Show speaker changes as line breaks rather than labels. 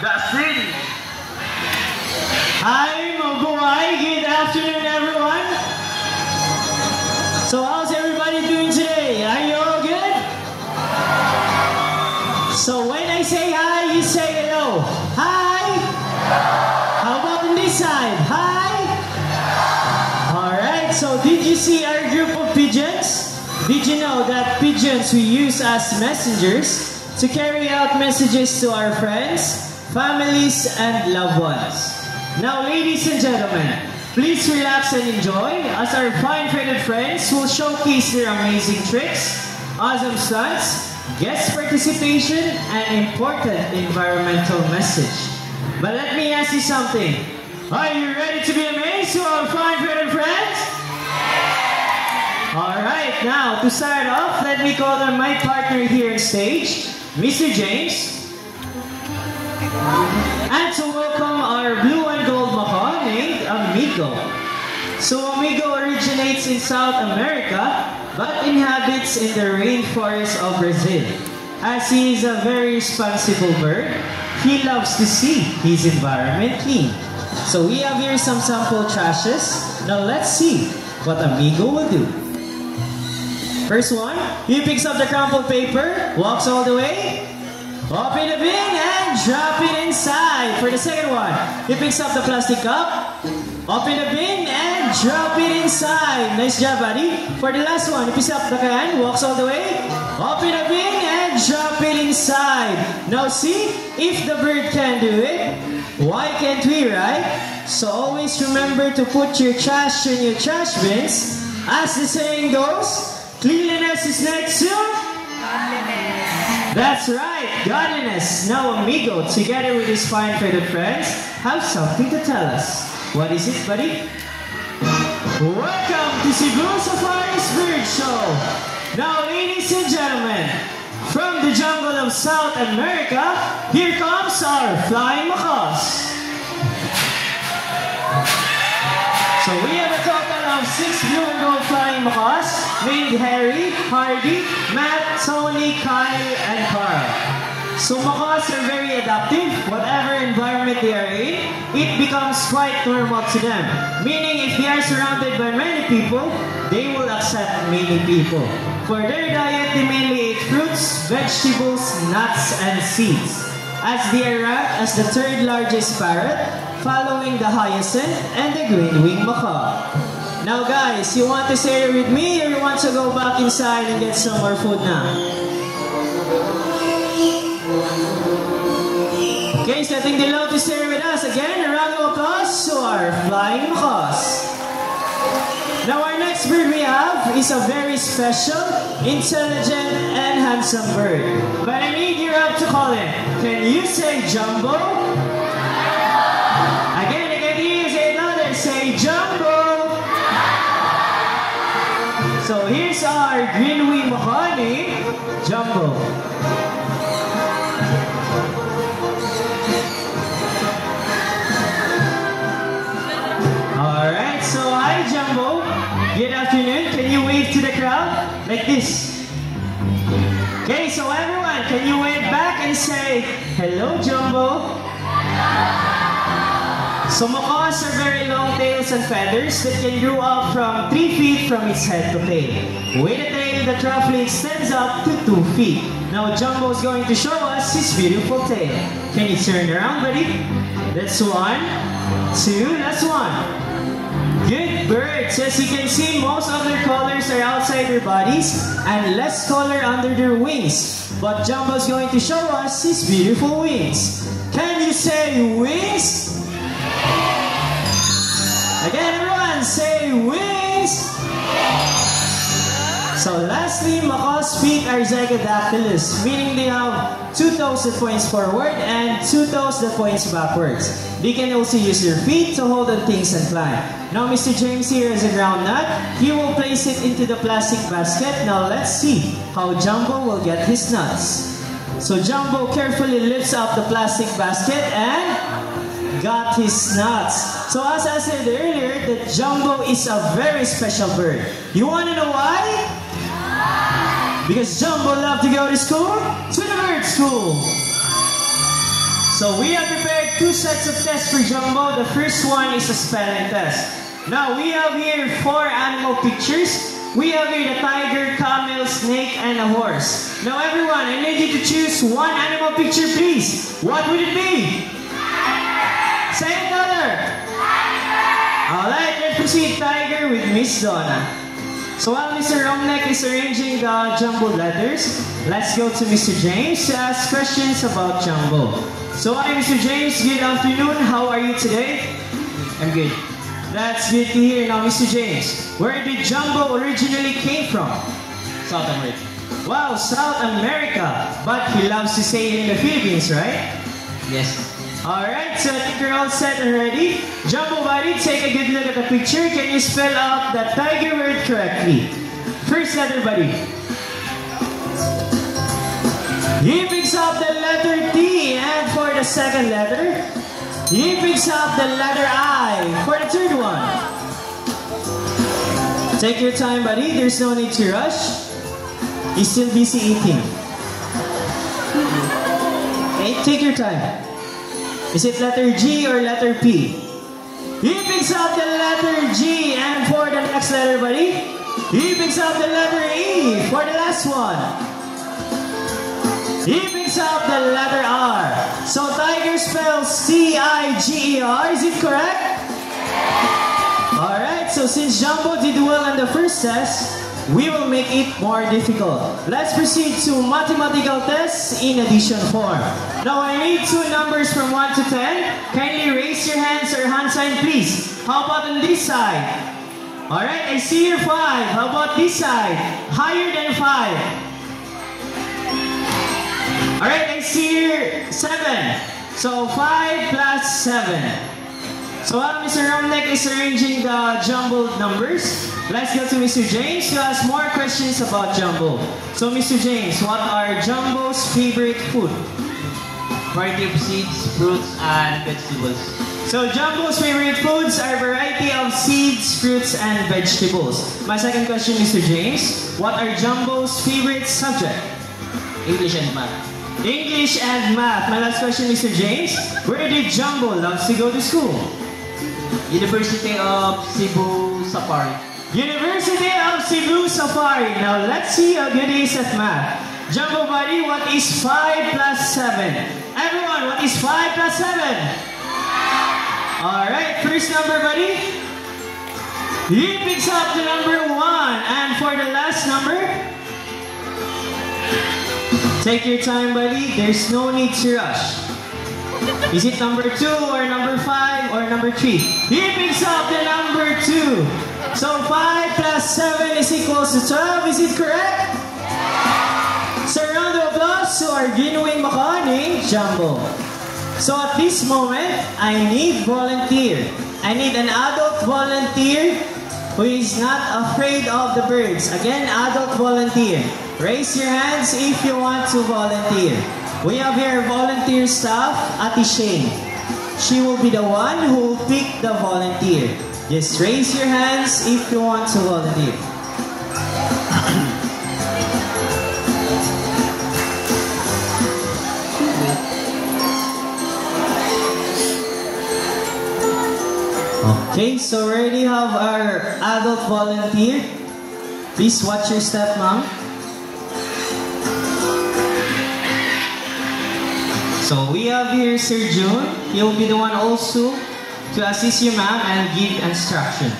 the city.
Hi, mabuhay. Good afternoon, everyone. So how's everybody doing today? Are you all good? So when I say hi, you say hello. Hi. How about on this side? Hi. Alright, so did you see our group of pigeons? Did you know that pigeons we use as messengers to carry out messages to our friends, families, and loved ones? Now, ladies and gentlemen, please relax and enjoy as our fine-footed friends will showcase their amazing tricks, awesome stunts, guest participation, and important environmental message. But let me ask you something. Are you ready to be amazed to our fine-footed friends? Alright, now to start off, let me call on my partner here on stage, Mr. James. And to welcome our blue and gold macaw named Amigo. So Amigo originates in South America but inhabits in the rainforest of Brazil. As he is a very responsible bird, he loves to see his environment clean. So we have here some sample trashes. Now let's see what Amigo will do. First one, he picks up the crumpled paper, walks all the way, open the bin and drop it inside. For the second one, he picks up the plastic cup, open the bin and drop it inside. Nice job, buddy. For the last one, he picks up the can, walks all the way, open the bin and drop it inside. Now see, if the bird can do it, why can't we, right? So always remember to put your trash in your trash bins. As the saying goes, cleanliness is next to godliness. That's right, godliness. Now Amigo, together with his fine-footed friends, have something to tell us. What is it, buddy? Welcome to Cebu Safari's Bird Show. Now, ladies and gentlemen, from the jungle of South America, here comes our flying macaws. So we have a total of 6 blue and gold flying macaws named Harry, Hardy, Matt, Tony, Kyle, and Carl. So macaws are very adaptive. Whatever environment they are in, it becomes quite normal to them. Meaning if they are surrounded by many people, they will accept many people. For their diet, they mainly eat fruits, vegetables, nuts, and seeds. As they are ranked as the third largest parrot, following the hyacinth and the green-winged macaw. Now guys, you want to stay here with me or you want to go back inside and get some more food now? Okay, setting the load to stay with us again. A round of applause to our flying macaws. Now our next bird we have is a very special, intelligent, and handsome bird. But I need your help to call him. Can you say Jumbo? Again, say another, say Jumbo. So here's our green-winged macaw named Jumbo. Alright, so hi Jumbo. Good afternoon. Can you wave to the crowd? Like this. Okay, so everyone, can you wave back and say, hello Jumbo? So macaws are very long tails and feathers that can grow up from 3 feet from its head to tail, with a tail that roughly extends up to 2 feet. Now Jumbo is going to show us his beautiful tail. Can you turn around, buddy? That's 1, 2, that's 1. Good birds. As you can see, most of their colors are outside their bodies and less color under their wings. But Jumbo is going to show us his beautiful wings. Can you say wings? Again, everyone, say wings! So lastly, macaws' feet are zygodactylous, meaning they have 2 toes that points forward and 2 toes that points backwards. They can also use their feet to hold on things and climb. Now Mr. James here has a ground nut. He will place it into the plastic basket. Now let's see how Jumbo will get his nuts. So Jumbo carefully lifts up the plastic basket and got his nuts. So as I said earlier, that Jumbo is a very special bird. You want to know why? Because Jumbo loved to go to school, to the bird school. So we have prepared two sets of tests for Jumbo. The first one is a spelling test. Now we have here 4 animal pictures. We have here the tiger, camel, snake, and a horse. Now everyone, I need you to choose one animal picture, please. What would it be? Say it louder. Alright, let's proceed. Tiger with Miss Donna. So while Mr. Romnek is arranging the jumbo letters, let's go to Mr. James to ask questions about Jumbo. So hi Mr. James, good afternoon. How are you today?
I'm good.
That's good to hear. Now Mr. James, where did Jumbo originally came from?
South America.
Wow, South America. But he loves to stay in the Philippines, right?
Yes.
Alright, so I think you're all set and ready. Jumbo buddy, take a good look at the picture. Can you spell out the tiger word correctly? First letter, buddy. He picks up the letter T, and for the second letter, he picks up the letter I. For the third one, take your time, buddy. There's no need to rush. He's still busy eating. Okay, take your time. Is it letter G or letter P? He picks up the letter G, and for the next letter, buddy, he picks up the letter E. For the last one, he picks up the letter R. So tiger spells T-I-G-E-R. Is it correct? Alright, so since Jumbo did well on the first test, we will make it more difficult. Let's proceed to mathematical tests in addition form. Now I need 2 numbers from 1 to 10. Kindly raise your hands or hand sign, please. How about on this side? Alright, I see your 5. How about this side? Higher than 5. Alright, I see your 7. So 5 plus 7. So while Mr. Romnek is arranging the jumbled numbers, let's go to Mr. James to ask more questions about Jumbo. So Mr. James, what are Jumbo's favorite food?
Variety of seeds, fruits, and vegetables.
So Jumbo's favorite foods are variety of seeds, fruits, and vegetables. My second question, Mr. James, what are Jumbo's favorite subject?
English and math.
English and math. My last question, Mr. James, where did Jumbo love to go to school?
University of Cebu Safari.
University of Cebu Safari. Now let's see how good he is at math. Jumbo buddy, what is 5 plus 7? Everyone, what is 5 plus 7? Alright, first number buddy. He picks up the number 1. And for the last number, take your time buddy, there's no need to rush. Is it number 2 or number 5 or number 3? He picks up the number 2. So 5 plus 7 is equals to 12. Is it correct? So round of applause to our ginuwing makaning, Jumbo. So at this moment, I need volunteer. I need an adult volunteer who is not afraid of the birds. Again, adult volunteer. Raise your hands if you want to volunteer. We have here volunteer staff, Ate Shane. She will be the one who will pick the volunteer. Just raise your hands if you want to volunteer. Okay, so we already have our adult volunteer. Please watch your step, ma'am. So we have here Sir June. He will be the one also to assist you, ma'am, and give instructions.